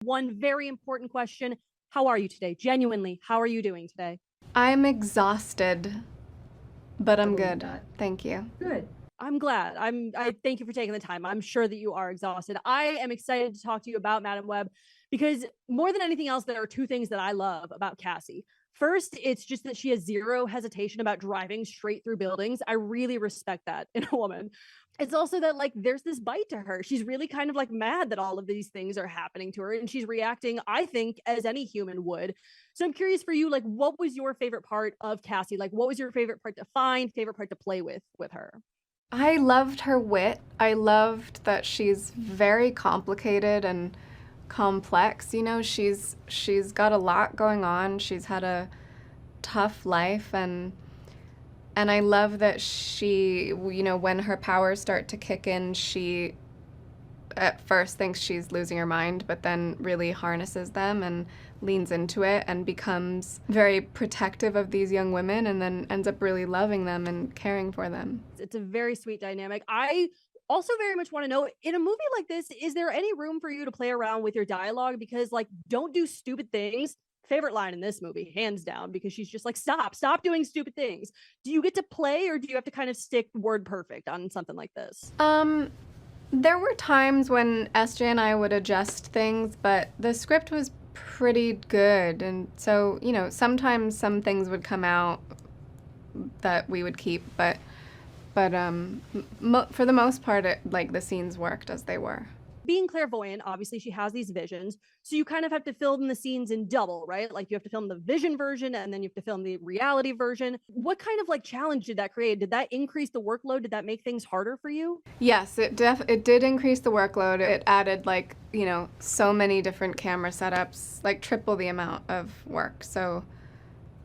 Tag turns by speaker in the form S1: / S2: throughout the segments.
S1: one very important question. How are you today? Genuinely, how are you doing today?
S2: I'm exhausted, but I'm
S1: believe
S2: good.
S1: that.
S2: Thank you.
S1: Good. I'm glad. I thank you for taking the time. I'm sure that you are exhausted. I am excited to talk to you about Madam Web because more than anything else, there are two things that I love about Cassie. First, it's just that she has zero hesitation about driving straight through buildings. I really respect that in a woman. It's also that like there's this bite to her. She's really kind of like mad that all of these things are happening to her and she's reacting, I think, as any human would. So I'm curious for you, like what was your favorite part of Cassie? Like what was your favorite part to find, favorite part to play with her?
S2: I loved her wit. I loved that she's very complicated and complex. You know, she's got a lot going on. She's had a tough life and I love that she, you know, when her powers start to kick in, she at first thinks she's losing her mind, but then really harnesses them and leans into it and becomes very protective of these young women and then ends up really loving them and caring for them.
S1: It's a very sweet dynamic. I also very much want to know, in a movie like this, is there any room for you to play around with your dialogue? Because like, don't do stupid things. Favorite line in this movie, hands down, because she's just like, stop doing stupid things. Do you get to play or do you have to kind of stick word perfect on something like this?
S2: There were times when SJ and I would adjust things, but the script was pretty good, and so, you know, sometimes some things would come out that we would keep, but for the most part, like the scenes worked as they were.
S1: Being clairvoyant, obviously she has these visions. So you kind of have to film the scenes in double, right? Like you have to film the vision version and then you have to film the reality version. What kind of like challenge did that create? Did that increase the workload? Did that make things harder for you?
S2: Yes, it did increase the workload. It added like, you know, so many different camera setups, like triple the amount of work. So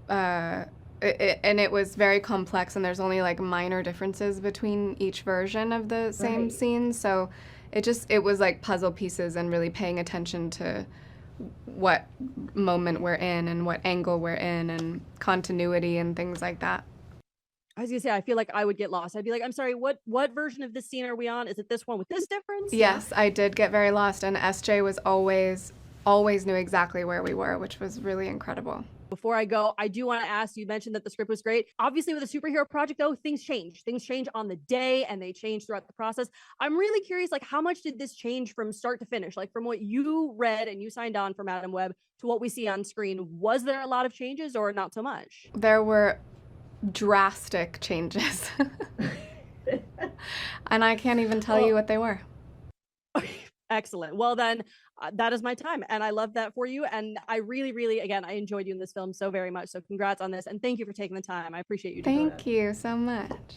S2: and it was very complex and there's only like minor differences between each version of the same scene. So it was like puzzle pieces and really paying attention to what moment we're in and what angle we're in and continuity and things like that.
S1: I was gonna say, I feel like I would get lost. I'd be like, I'm sorry, what version of this scene are we on? Is it this one with this difference?
S2: Yes, I did get very lost, and SJ was always knew exactly where we were, which was really incredible.
S1: Before I go, I do want to ask, you mentioned that the script was great. Obviously, with a superhero project, though, things change. Things change on the day and they change throughout the process. I'm really curious, like, how much did this change from start to finish? Like, from what you read and you signed on for Madam Web to what we see on screen, was there a lot of changes or not so much?
S2: There were drastic changes. And I can't even tell you what they were.
S1: Excellent. Well, then that is my time. And I love that for you. And I really, really, again, I enjoyed you in this film so very much. So congrats on this. And thank you for taking the time. I appreciate you.
S2: Thank you so much.